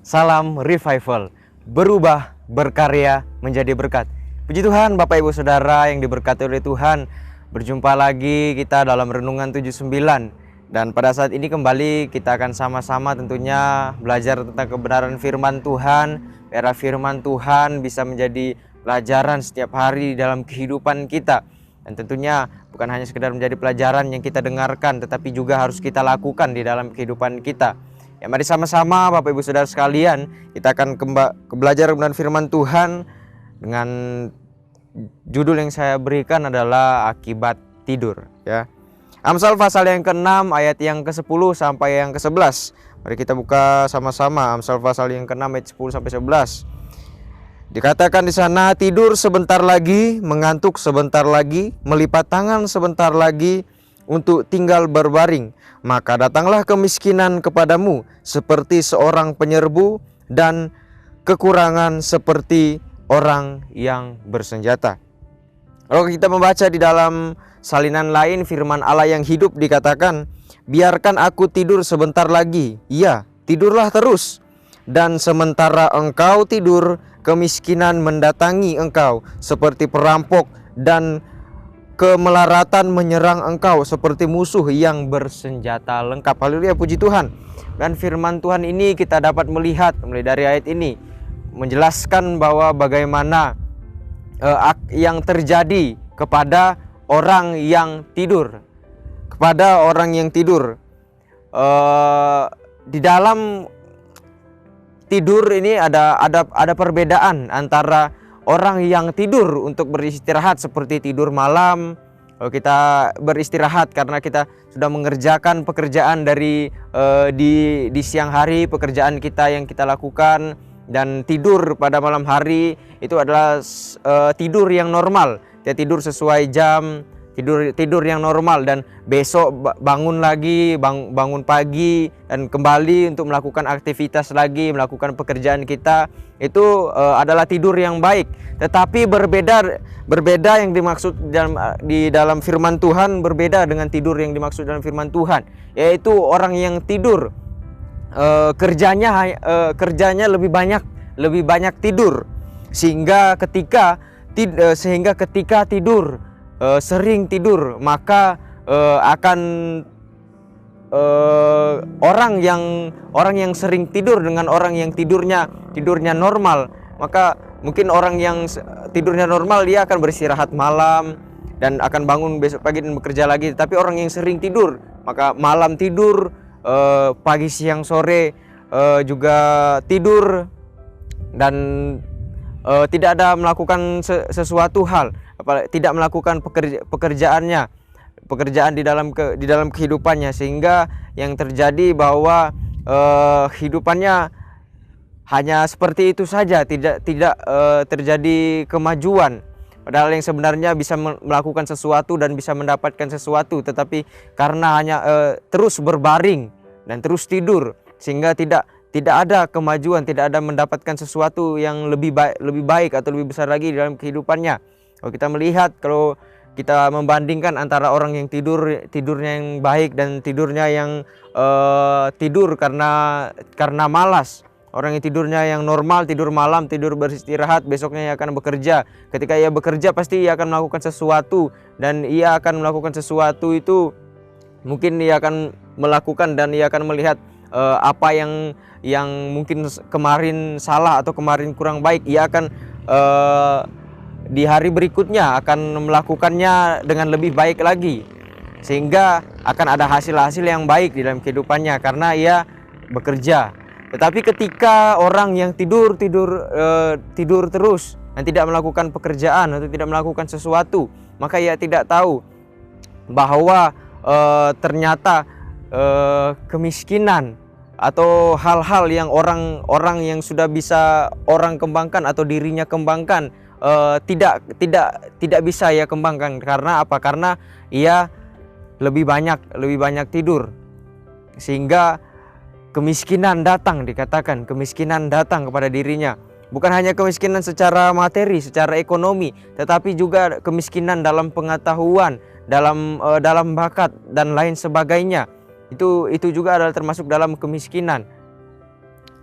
Salam revival, berubah, berkarya, menjadi berkat. Puji Tuhan, Bapak Ibu Saudara yang diberkati oleh Tuhan. Berjumpa lagi kita dalam Renungan 79. Dan pada saat ini kembali kita akan sama-sama tentunya belajar tentang kebenaran firman Tuhan. Biar firman Tuhan bisa menjadi pelajaran setiap hari dalam kehidupan kita. Dan tentunya bukan hanya sekedar menjadi pelajaran yang kita dengarkan, tetapi juga harus kita lakukan di dalam kehidupan kita. Ya, mari sama-sama Bapak Ibu Saudara sekalian, kita akan belajar kebenaran firman Tuhan dengan judul yang saya berikan adalah akibat tidur, ya. Amsal pasal yang ke-6 ayat yang ke-10 sampai yang ke-11. Mari kita buka sama-sama Amsal pasal yang ke-6 ayat 10 sampai 11. Dikatakan di sana, tidur sebentar lagi, mengantuk sebentar lagi, melipat tangan sebentar lagi untuk tinggal berbaring. Maka datanglah kemiskinan kepadamu seperti seorang penyerbu dan kekurangan seperti orang yang bersenjata. Kalau kita membaca di dalam salinan lain firman Allah yang hidup dikatakan, biarkan aku tidur sebentar lagi. Ya, tidurlah terus. Dan sementara engkau tidur, kemiskinan mendatangi engkau seperti perampok dan kemelaratan menyerang engkau seperti musuh yang bersenjata lengkap. Haleluya, puji Tuhan. Dan firman Tuhan ini kita dapat melihat mulai dari ayat ini menjelaskan bahwa bagaimana yang terjadi kepada orang yang tidur. Kepada orang yang tidur. Di dalam tidur ini ada perbedaan antara orang yang tidur untuk beristirahat seperti tidur malam. Kita beristirahat karena kita sudah mengerjakan pekerjaan dari di siang hari, pekerjaan kita yang kita lakukan, dan tidur pada malam hari itu adalah tidur yang normal. Dia tidur sesuai jam, tidur yang normal, dan besok bangun lagi, bangun pagi dan kembali untuk melakukan aktivitas lagi, melakukan pekerjaan kita. Itu adalah tidur yang baik. Tetapi berbeda yang dimaksud di dalam firman Tuhan, berbeda dengan tidur yang dimaksud dalam firman Tuhan, yaitu orang yang tidur kerjanya lebih banyak tidur, sehingga ketika tidur sering tidur, maka akan orang yang sering tidur dengan orang yang tidurnya normal, maka mungkin orang yang tidurnya normal dia akan beristirahat malam dan akan bangun besok pagi dan bekerja lagi. Tapi orang yang sering tidur, maka malam tidur, pagi siang sore juga tidur, dan tidak ada melakukan sesuatu hal, tidak melakukan pekerjaan di dalam kehidupannya, sehingga yang terjadi bahwa hidupannya hanya seperti itu saja, tidak terjadi kemajuan. Padahal yang sebenarnya bisa melakukan sesuatu dan bisa mendapatkan sesuatu, tetapi karena hanya terus berbaring dan terus tidur, sehingga tidak ada kemajuan, tidak ada mendapatkan sesuatu yang lebih baik atau lebih besar lagi dalam kehidupannya. Kalau kita membandingkan antara orang yang tidurnya yang baik dan tidurnya yang tidur karena malas. Orang yang tidurnya yang normal, tidur malam, tidur beristirahat, besoknya ia akan bekerja. Ketika ia bekerja pasti ia akan melakukan sesuatu, dan ia akan melakukan sesuatu itu mungkin ia akan melakukan dan ia akan melihat apa yang mungkin kemarin salah atau kemarin kurang baik, ia akan di hari berikutnya akan melakukannya dengan lebih baik lagi, sehingga akan ada hasil-hasil yang baik di dalam kehidupannya karena ia bekerja. Tetapi ketika orang yang tidur terus dan tidak melakukan pekerjaan atau tidak melakukan sesuatu, maka ia tidak tahu bahwa ternyata kemiskinan atau hal-hal yang orang yang sudah bisa orang kembangkan atau dirinya kembangkan tidak bisa ia kembangkan. Karena apa? Karena ia lebih banyak tidur, sehingga kemiskinan datang. Dikatakan kemiskinan datang kepada dirinya. Bukan hanya kemiskinan secara materi, secara ekonomi, tetapi juga kemiskinan dalam pengetahuan, dalam bakat dan lain sebagainya. Itu juga adalah termasuk dalam kemiskinan.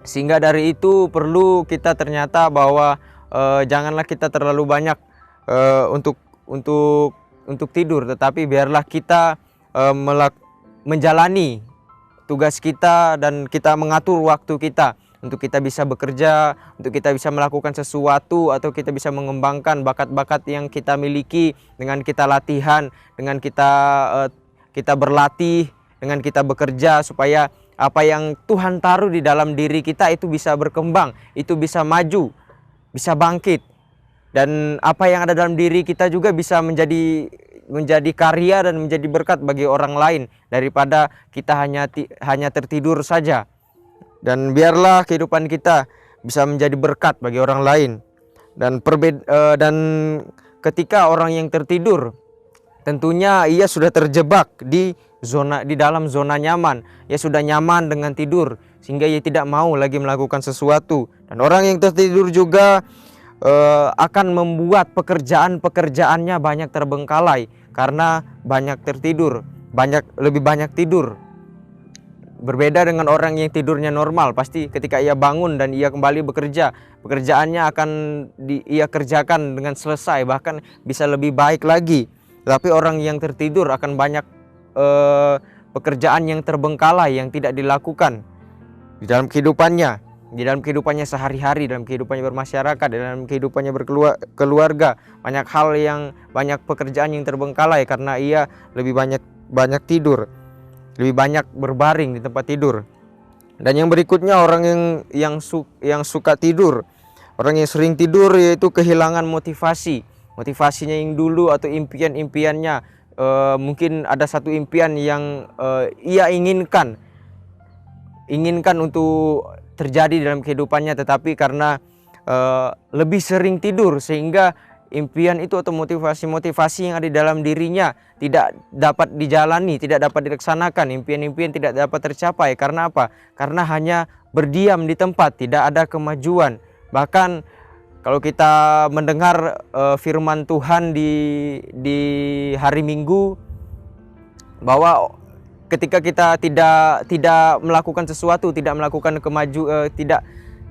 Sehingga dari itu perlu kita ternyata bahwa janganlah kita terlalu banyak untuk tidur, tetapi biarlah kita menjalani tugas kita dan kita mengatur waktu kita untuk kita bisa bekerja, untuk kita bisa melakukan sesuatu, atau kita bisa mengembangkan bakat-bakat yang kita miliki dengan kita latihan, dengan kita berlatih, dengan kita bekerja, supaya apa yang Tuhan taruh di dalam diri kita itu bisa berkembang, itu bisa maju, bisa bangkit. Dan apa yang ada dalam diri kita juga bisa menjadi karya dan menjadi berkat bagi orang lain, daripada kita hanya tertidur saja. Dan biarlah kehidupan kita bisa menjadi berkat bagi orang lain. Dan ketika orang yang tertidur, tentunya ia sudah terjebak di dalam zona nyaman. Ia sudah nyaman dengan tidur, sehingga ia tidak mau lagi melakukan sesuatu. Dan orang yang tertidur juga akan membuat pekerjaannya banyak terbengkalai karena banyak tertidur, lebih banyak tidur. Berbeda dengan orang yang tidurnya normal, pasti ketika ia bangun dan ia kembali bekerja, pekerjaannya akan ia kerjakan dengan selesai, bahkan bisa lebih baik lagi. Tapi orang yang tertidur akan banyak pekerjaan yang terbengkalai, yang tidak dilakukan di dalam kehidupannya sehari-hari, dalam kehidupannya bermasyarakat, dalam kehidupannya berkeluarga. Banyak pekerjaan yang terbengkalai karena ia lebih banyak tidur, lebih banyak berbaring di tempat tidur. Dan yang berikutnya, orang yang suka tidur, orang yang sering tidur, yaitu kehilangan motivasinya yang dulu atau impian-impiannya. Mungkin ada satu impian yang ia inginkan untuk terjadi dalam kehidupannya, tetapi karena lebih sering tidur, sehingga impian itu atau motivasi yang ada di dalam dirinya tidak dapat dijalani, tidak dapat dilaksanakan. Impian-impian tidak dapat tercapai. Karena apa? Karena hanya berdiam di tempat, tidak ada kemajuan. Bahkan kalau kita mendengar firman Tuhan di hari Minggu, bahwa ketika kita tidak melakukan sesuatu, tidak melakukan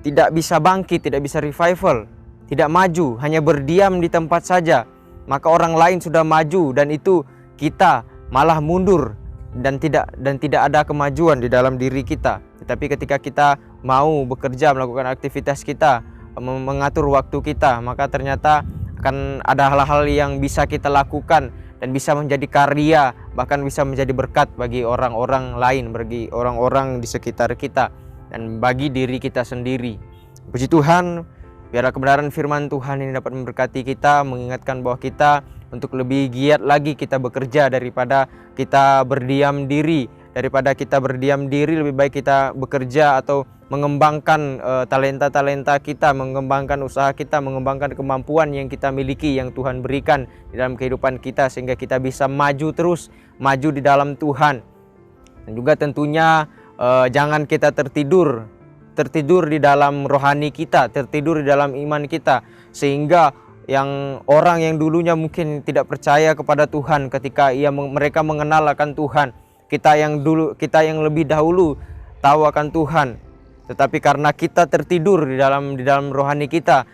tidak bisa bangkit, tidak bisa revival, tidak maju, hanya berdiam di tempat saja, maka orang lain sudah maju dan itu kita malah mundur dan tidak ada kemajuan di dalam diri kita. Tetapi ketika kita mau bekerja, melakukan aktivitas kita, mengatur waktu kita, maka ternyata akan ada hal-hal yang bisa kita lakukan dan bisa menjadi karya, bahkan bisa menjadi berkat bagi orang-orang lain, bagi orang-orang di sekitar kita, dan bagi diri kita sendiri. Puji Tuhan, biarlah kebenaran firman Tuhan ini dapat memberkati kita, mengingatkan bahwa kita untuk lebih giat lagi kita bekerja daripada kita berdiam diri. Daripada kita berdiam diri, lebih baik kita bekerja atau mengembangkan talenta-talenta kita, mengembangkan usaha kita, mengembangkan kemampuan yang kita miliki, yang Tuhan berikan di dalam kehidupan kita, sehingga kita bisa maju terus, maju di dalam Tuhan. Dan juga tentunya jangan kita tertidur di dalam rohani kita, tertidur di dalam iman kita, sehingga orang yang dulunya mungkin tidak percaya kepada Tuhan, ketika mereka mengenal akan Tuhan, kita yang lebih dahulu tahu akan Tuhan, tetapi karena kita tertidur di dalam rohani kita,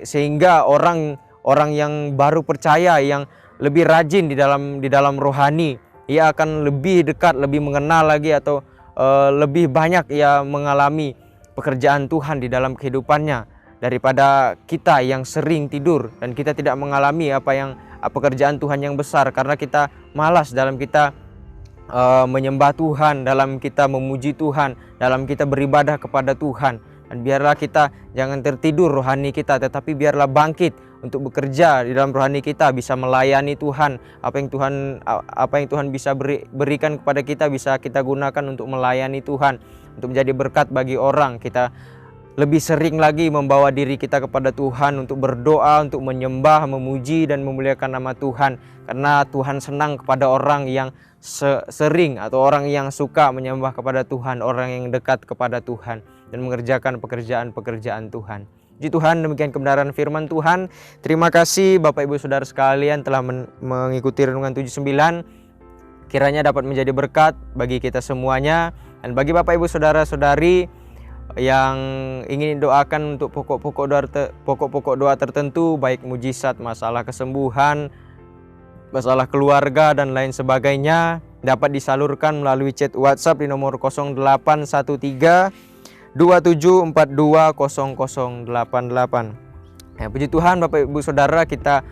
sehingga orang yang baru percaya, yang lebih rajin di dalam rohani, ia akan lebih dekat, lebih mengenal lagi, atau lebih banyak ia mengalami pekerjaan Tuhan di dalam kehidupannya, daripada kita yang sering tidur dan kita tidak mengalami pekerjaan Tuhan yang besar, karena kita malas dalam kita menyembah Tuhan, dalam kita memuji Tuhan, dalam kita beribadah kepada Tuhan. Dan biarlah kita jangan tertidur rohani kita, tetapi biarlah bangkit untuk bekerja di dalam rohani kita, bisa melayani Tuhan. Apa yang Tuhan bisa berikan kepada kita, bisa kita gunakan untuk melayani Tuhan, untuk menjadi berkat bagi orang. Kita lebih sering lagi membawa diri kita kepada Tuhan, untuk berdoa, untuk menyembah, memuji dan memuliakan nama Tuhan. Karena Tuhan senang kepada orang yang sering atau orang yang suka menyembah kepada Tuhan, orang yang dekat kepada Tuhan dan mengerjakan pekerjaan-pekerjaan Tuhan. Puji Tuhan, demikian kebenaran firman Tuhan. Terima kasih Bapak Ibu Saudara sekalian telah mengikuti Renungan 79. Kiranya dapat menjadi berkat bagi kita semuanya. Dan bagi Bapak Ibu Saudara-saudari yang ingin doakan untuk pokok-pokok doa tertentu, baik mujizat, masalah kesembuhan, masalah keluarga dan lain sebagainya, dapat disalurkan melalui chat WhatsApp di nomor 0813 27420088. Ya, puji Tuhan Bapak Ibu Saudara, kita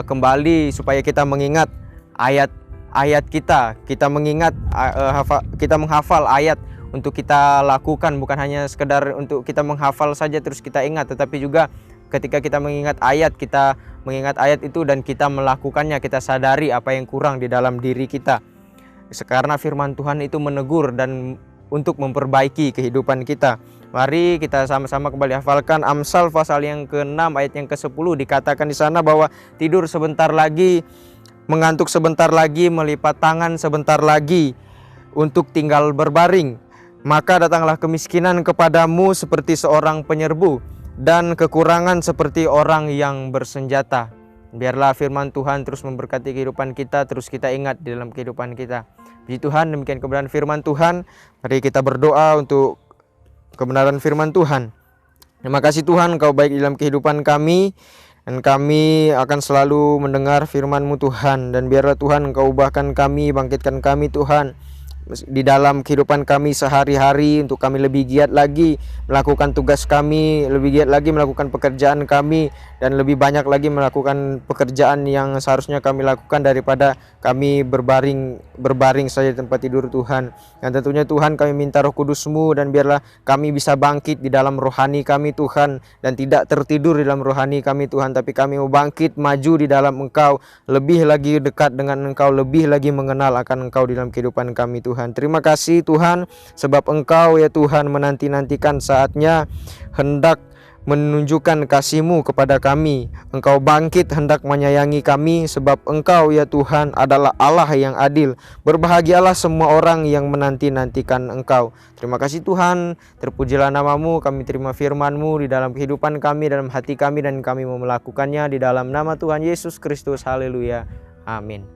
kembali supaya kita mengingat ayat-ayat kita mengingat kita menghafal ayat untuk kita lakukan, bukan hanya sekedar untuk kita menghafal saja terus kita ingat, tetapi juga ketika kita mengingat ayat itu dan kita melakukannya, kita sadari apa yang kurang di dalam diri kita. Karena firman Tuhan itu menegur dan untuk memperbaiki kehidupan kita. Mari kita sama-sama kembali hafalkan Amsal pasal yang ke-6 ayat yang ke-10. Dikatakan di sana bahwa tidur sebentar lagi, mengantuk sebentar lagi, melipat tangan sebentar lagi untuk tinggal berbaring. Maka datanglah kemiskinan kepadamu seperti seorang penyerbu, dan kekurangan seperti orang yang bersenjata. Biarlah firman Tuhan terus memberkati kehidupan kita, terus kita ingat di dalam kehidupan kita. Puji Tuhan, demikian kebenaran firman Tuhan. Mari kita berdoa untuk kebenaran firman Tuhan. Terima kasih Tuhan, Engkau baik dalam kehidupan kami, dan kami akan selalu mendengar firman-Mu Tuhan. Dan biarlah Tuhan Engkau ubahkan kami, bangkitkan kami Tuhan di dalam kehidupan kami sehari-hari, untuk kami lebih giat lagi melakukan tugas kami, lebih giat lagi melakukan pekerjaan kami, dan lebih banyak lagi melakukan pekerjaan yang seharusnya kami lakukan daripada kami berbaring saja di tempat tidur Tuhan. Dan tentunya Tuhan, kami minta Roh Kudus-Mu, dan biarlah kami bisa bangkit di dalam rohani kami Tuhan, dan tidak tertidur di dalam rohani kami Tuhan, tapi kami mau bangkit maju di dalam Engkau, lebih lagi dekat dengan Engkau, lebih lagi mengenal akan Engkau di dalam kehidupan kami Tuhan. Terima kasih Tuhan, sebab Engkau ya Tuhan menanti-nantikan saatnya hendak menunjukkan kasih-Mu kepada kami. Engkau bangkit hendak menyayangi kami, sebab Engkau ya Tuhan adalah Allah yang adil. Berbahagialah semua orang yang menanti-nantikan Engkau. Terima kasih Tuhan, terpujilah nama-Mu. Kami terima firman-Mu di dalam kehidupan kami, dalam hati kami, dan kami mau melakukannya di dalam nama Tuhan Yesus Kristus. Haleluya, amin.